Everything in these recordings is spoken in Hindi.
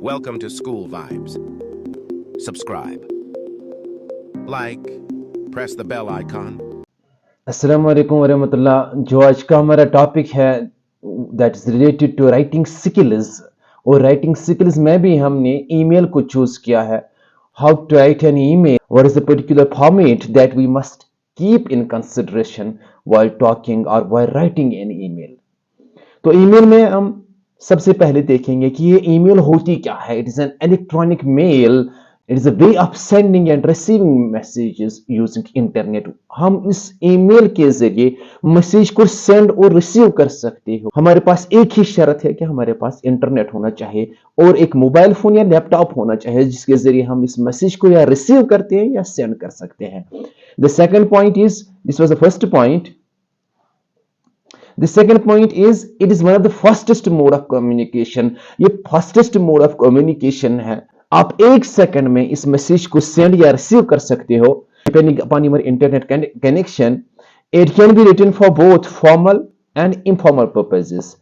Welcome to School Vibes. Subscribe. Like. Press the bell icon. अस्सलाम वालेकुम वरहमतुल्लाह। जो आज का हमारा टॉपिक है that is related to writing skills, और राइटिंग स्किल्स में भी हमने ईमेल को चूज किया है। How to write an email, what is the particular format that we must keep in consideration while talking और व्हाइल राइटिंग एन ईमेल। तो ईमेल में हम सबसे पहले देखेंगे कि ये ईमेल होती क्या है। It is an electronic mail, it is a way of sending and receiving messages using internet. हम इस ईमेल के जरिए मैसेज को सेंड और रिसीव कर सकते हो। हमारे पास एक ही शर्त है कि हमारे पास इंटरनेट होना चाहिए और एक मोबाइल फोन या लैपटॉप होना चाहिए जिसके जरिए हम इस मैसेज को या रिसीव करते हैं या सेंड कर सकते हैं। The second point is, this was the first point, The second point is it is one of the fastest mode of communication। ये fastest mode of communication है। आप एक सेकंड में इस मैसेज को सेंड या रिसीव कर सकते हो depending upon your internet connection। It can be written for both formal and informal purposes।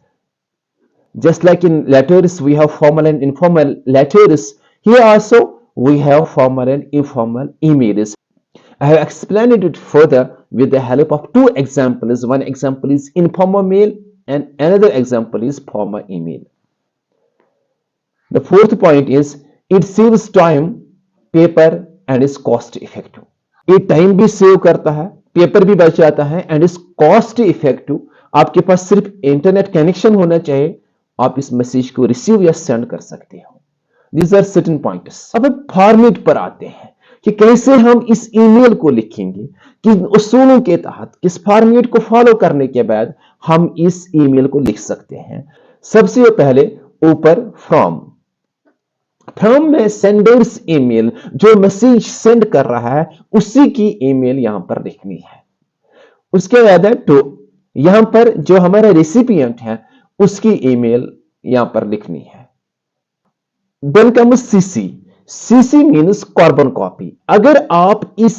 Just like in letters we have formal and informal letters, here also we have formal and informal emails। I have explained it further with the help of two examples. One example is informal mail and another example is formal email। The fourth point is it saves time, paper and is cost effective। ये टाइम भी सेव करता है, पेपर भी बच जाता है एंड इज कॉस्ट इफेक्टिव। आपके पास सिर्फ इंटरनेट कनेक्शन होना चाहिए, आप इस मैसेज को रिसीव या सेंड कर सकते हो। These are certain pointers। अब हम फॉर्मेट पर आते हैं कि कैसे हम इस ईमेल को लिखेंगे, किस उसूलों के तहत, किस फॉर्मेट को फॉलो करने के बाद हम इस ईमेल को लिख सकते हैं। सबसे पहले ऊपर फ्रॉम में सेंडर्स ईमेल, जो मैसेज सेंड कर रहा है उसी की ईमेल यहां पर लिखनी है। उसके बाद है टू, यहां पर जो हमारा रेसिपिएंट है उसकी ईमेल यहां पर लिखनी है। Then comes CC. CC means carbon copy. अगर आप इस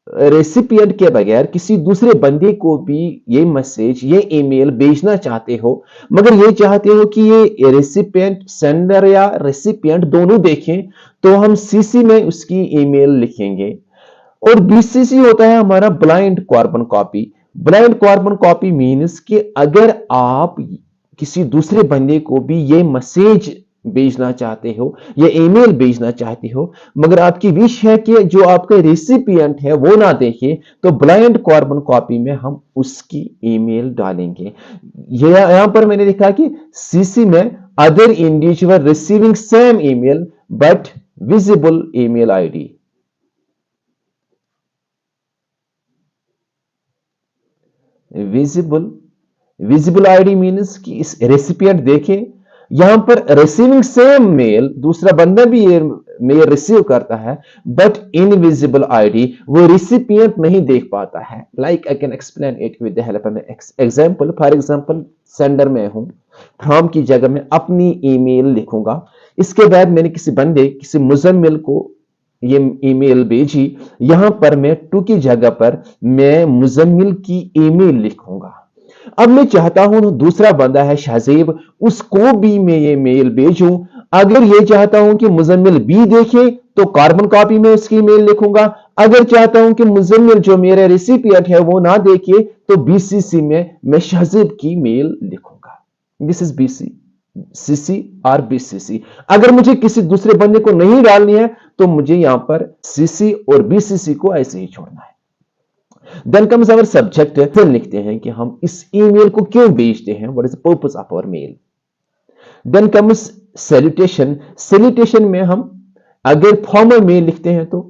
रेसिपिएंट के बगैर किसी दूसरे बंदे को भी ये मैसेज, ये ईमेल भेजना चाहते हो, मगर ये चाहते हो कि ये रेसिपिएंट, सेंडर या रेसिपिएंट दोनों देखें, तो हम सीसी में उसकी ईमेल लिखेंगे। और बीसीसी होता है हमारा blind carbon copy. Blind carbon copy means कि अगर आप किसी दूसरे बंदे को भी ये मैसेज भेजना चाहते हो, ये ईमेल भेजना चाहते हो, मगर आपकी विश है कि जो आपका रेसिपिएंट है वो ना देखे, तो ब्लाइंड कार्बन कॉपी में हम उसकी ईमेल डालेंगे। ये यहां पर मैंने लिखा कि सीसी में other individual receiving same email but visible email ID. Visible ID means कि इस रेसिपिएंट देखे। यहां पर रिसीविंग सेम मेल, दूसरा बंदा भी ये मेल रिसीव करता है, बट इनविजिबल आईडी, वो रिसिपिएंट नहीं देख पाता है। Like I can explain it with the help of example. For example, sender में हूं, फ्रॉम की जगह में अपनी ईमेल लिखूंगा। इसके बाद मैंने किसी बंदे, किसी मुजम्मिल को ये ईमेल भेजी, यहां पर मैं टू की जगह पर मैं मुजम्मिल की ईमेल लिखूंगा। अब मैं चाहता हूं दूसरा बंदा है शाहजेब, उसको भी मैं ये मेल भेजूं। अगर ये चाहता हूं कि मुजम्मिल बी देखे तो कार्बन कॉपी में उसकी मेल लिखूंगा। अगर चाहता हूं कि मुजम्मिल जो मेरे रेसिपिएंट है वो ना देखे, तो बीसीसी में मैं शाहजेब की मेल लिखूंगा। दिस इज बीसी, सीसी और बीसीसी। अगर मुझे किसी दूसरे बंदे को नहीं डालनी है तो मुझे यहां पर सीसी और बीसीसी को ऐसे ही छोड़ना है। Then comes our subject. फिर लिखते हैं कि हम इस ईमेल को क्यों भेजते हैं, what is the purpose of our mail. Then comes salutation. Salutation में हम अगर फॉर्मल मेल लिखते हैं तो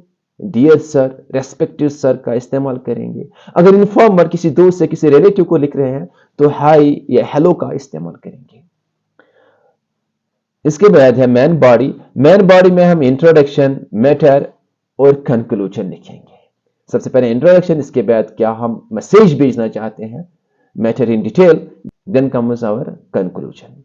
डियर सर, रेस्पेक्टेड सर का इस्तेमाल करेंगे। अगर इनफॉर्मल किसी दोस्त से, किसी रिलेटिव को लिख रहे हैं तो हाय या हेलो का इस्तेमाल करेंगे। इसके बाद है मैन बॉडी। मैन बॉडी में हम इंट्रोडक्शन, मैटर और कंक्लूजन लिखेंगे। सबसे पहले इंट्रोडक्शन, इसके बाद क्या हम मैसेज भेजना चाहते हैं, matter in detail, then comes our conclusion.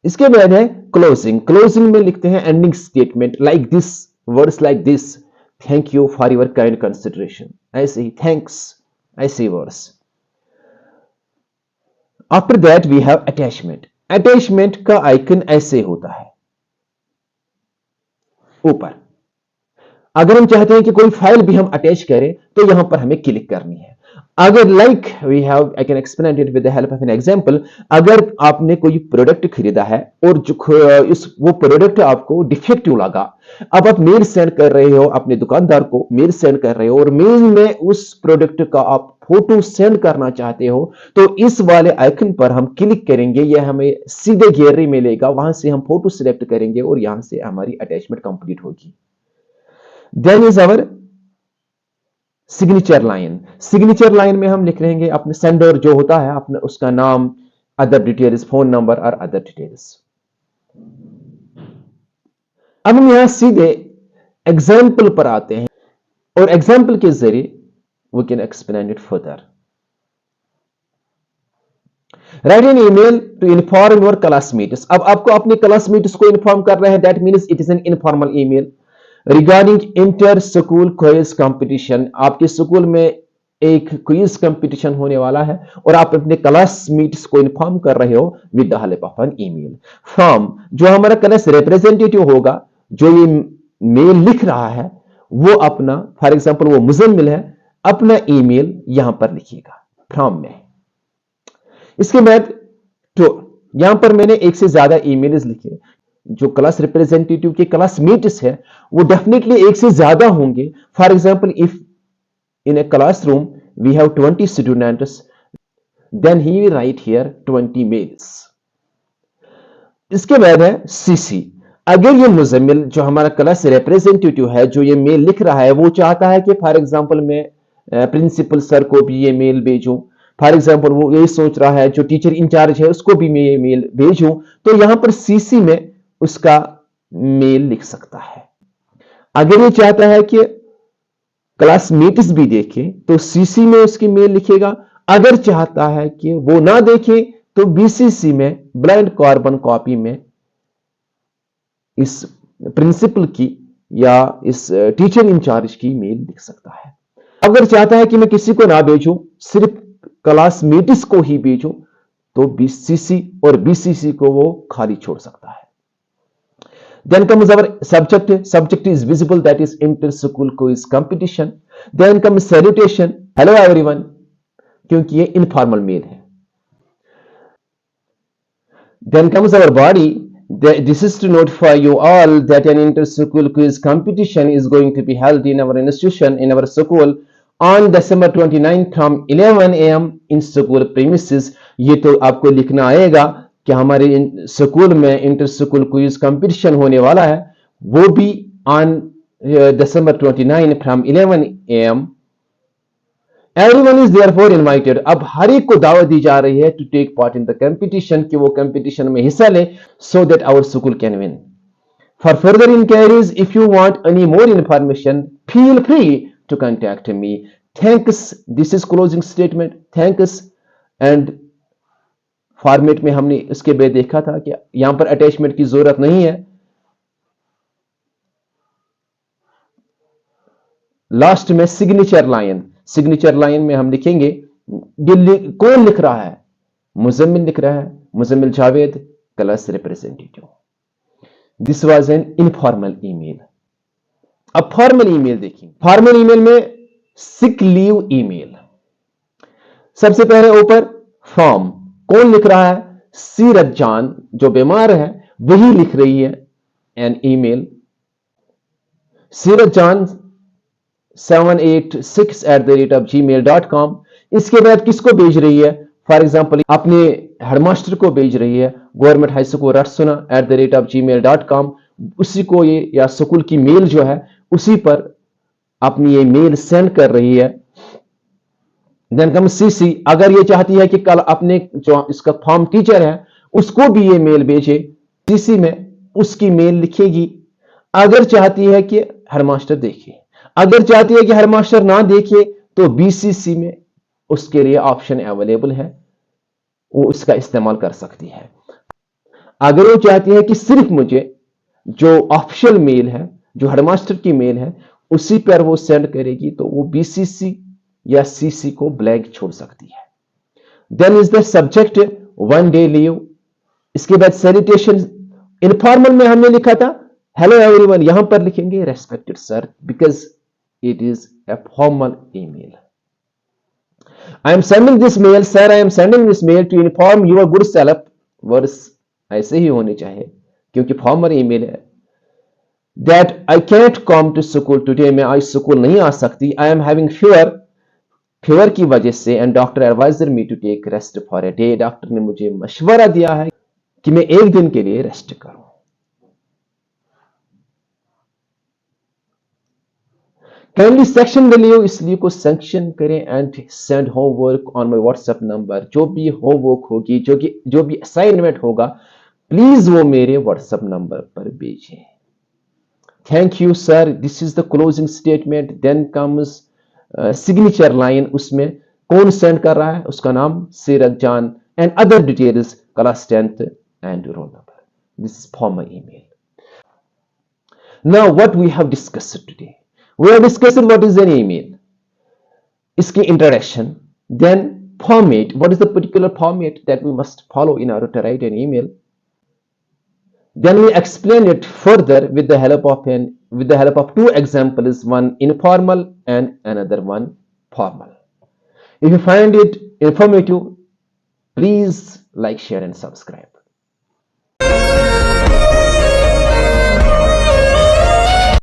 इसके बाद है क्लोजिंग। क्लोजिंग में लिखते हैं ending statement, like this, words like this, thank you for your kind consideration, ऐसे ही थैंक्स, ऐसे words. After that we have attachment. Attachment का आइकन ऐसे होता है ऊपर। अगर हम चाहते हैं कि कोई फाइल भी हम अटैच करें तो यहां पर हमें क्लिक करनी है। अगर like we have, I can explain it with the help of an example. अगर आपने कोई प्रोडक्ट खरीदा है और वो प्रोडक्ट आपको डिफेक्टिव लगा, अब आप मेल सेंड कर रहे हो अपने दुकानदार को, मेल सेंड कर रहे हो और मेल में उस प्रोडक्ट का आप फोटो सेंड करना चाहते हो, तो इस वाले आइकन पर हम क्लिक करेंगे, यह हमें सीधे गैलरी में लेगा, वहां से हम फोटो सिलेक्ट करेंगे और यहां से हमारी अटैचमेंट कंप्लीट होगी। Then is our signature line. Signature line में हम लिख रहेंगे अपने सेंडर जो होता है अपने उसका नाम, अदर डिटेल्स, फोन नंबर और अदर डिटेल्स। अब हम यहां सीधे एग्जाम्पल पर आते हैं और एग्जाम्पल के जरिए we can explain it further. Write an email to inform your classmates. अब आपको अपने क्लासमेट्स को इन्फॉर्म कर रहे हैं, that means it is an informal email regarding inter school quiz competition. आपके स्कूल में एक क्विज कंपटीशन होने वाला है और आप अपने क्लासमेट्स को इन्फॉर्म कर रहे हो with the help of an email from, जो हमारा क्लास रिप्रेजेंटेटिव होगा, जो ये मेल लिख रहा है, वो अपना, फॉर एग्जांपल वो मुजम्मिल है, अपना ईमेल यहां पर लिखिएगा फ्रॉम में। इसके बाद तो यहां पर मैंने एक से ज्यादा ईमेल्स लिखे। जो क्लास रिप्रेजेंटेटिव के क्लासमेट्स है वो डेफिनेटली एक से ज्यादा होंगे। For example if in a classroom we have 20 students, then he will write here 20 mails. इसके बाद है सीसी। अगर ये मुजम्मिल जो हमारा क्लास रिप्रेजेंटेटिव है, जो ये मेल लिख रहा है, वो चाहता है कि फॉर एग्जांपल मैं प्रिंसिपल सर को भी ये मेल भेजूं, फॉर एग्जांपल वो ये सोच रहा है जो टीचर इंचार्ज है उसको भी मैं ये मेल भेजूं, तो यहां पर सीसी में उसका मेल लिख सकता है। अगर ये चाहता है कि क्लासमेट्स भी देखें तो सीसी में उसकी मेल लिखेगा। अगर चाहता है कि वो ना देखे तो बीसीसी में, ब्लाइंड कार्बन कॉपी में, इस प्रिंसिपल की या इस टीचर इंचार्ज की मेल लिख सकता है। अगर चाहता है कि मैं किसी को ना भेजूं, सिर्फ क्लासमेट्स को ही भेजूं, तो बीसीसी और बीसीसी को वो खाली छोड़ सकता है। Then comes our subject. Subject is visible, that is inter-school quiz competition. Then comes salutation, hello everyone, क्योंकि ये informal mail है। Then comes our body. This is to notify you all that an inter-school quiz competition is going to be held in our institution, in our school, on December 29th from 11 AM in school premises. ये तो आपको लिखना आएगा कि हमारे स्कूल में इंटर स्कूल क्विज कंपटीशन होने वाला है, वो भी on December 29 from 11 AM। Everyone is therefore invited. अब हर एक को दावत दी जा रही है to take part in the competition, कि वो कंपटीशन में हिस्सा ले, so that our school can win. For further inquiries, if you want any more information, feel free to contact me. Thanks, this is closing statement, thanks. And format में हमने इसके बाद देखा था कि यहां पर अटैचमेंट की जरूरत नहीं है। लास्ट में सिग्नेचर लाइन, सिग्नेचर लाइन में हम लिखेंगे कौन लिख रहा है, मुजम्मिल लिख रहा है, Muzammil Javed, class representative. This was an informal email. अब फॉर्मल ईमेल देखिए। फॉर्मल ईमेल में सिक लीव ईमेल। सबसे पहले ऊपर फॉर्म, कौन लिख रहा है, सीरत जान जो बीमार है वही लिख रही है एन ईमेल। सीरत जान 786@gmail.com। इसके बाद किसको भेज रही है, फॉर एग्जांपल अपने हेडमास्टर को भेज रही है, गवर्नमेंट हाई स्कूल रटसुना @gmail.com। उसी को ये, या स्कूल की मेल जो है उसी पर अपनी ये मेल सेंड कर रही है। देन कम सीसी, अगर ये चाहती है कि कल अपने जो इसका फॉर्म टीचर है उसको भी ये मेल भेजे, सीसी में उसकी मेल लिखेगी। अगर चाहती है कि हेडमास्टर देखे, अगर चाहती है कि हेडमास्टर ना देखे, तो बीसीसी में उसके लिए ऑप्शन अवेलेबल है, वो उसका इस्तेमाल कर सकती है। अगर वो चाहती है कि सिर्फ मुझे जो ऑफिशियल मेल है, जो हेडमास्टर की मेल है, उसी पर वो सेंड करेगी, तो वो बीसीसी या सीसी को ब्लैंक छोड़ सकती है। Then is the subject 1 day leave, इसके बाद सैल्यूटेशन इनफॉर्मल में हमने लिखा था हेलो एवरीवन, यहां पर लिखेंगे respected sir because it is a formal email. I am sending this mail sir, I am sending this mail to inform your good self. Words ऐसे ही होने चाहिए क्योंकि फॉर्मल ईमेल है। That I can't come to school today, मैं आज स्कूल नहीं आ सकती। I am having fever, fever की वजह से। And doctor advised me to take rest for a day, doctor ने मुझे मशवरा दिया है कि मैं एक दिन के लिए रेस्ट करूं। काइंडली सेक्शन वैल्यू, इसलिए को सेक्शन करें and send homework on my WhatsApp number. जो भी होमवर्क होगी, जो भी असाइनमेंट होगा, प्लीज वो मेरे व्हाट्सएप नंबर पर भेजें। Thank you sir, this is the closing statement. Then comes signature line, उसमें कौन सेंड कर रहा है, उसका नाम सीरत जान and other details, class 10th and roll number. This is formal email. Now what we have discussed today, we have discussed what is an email, इसकी introduction, then format, what is the particular format that we must follow in order to write an email. Then we explain it further with the help of two examples, one informal and another one formal. If you find it informative, please like, share and subscribe.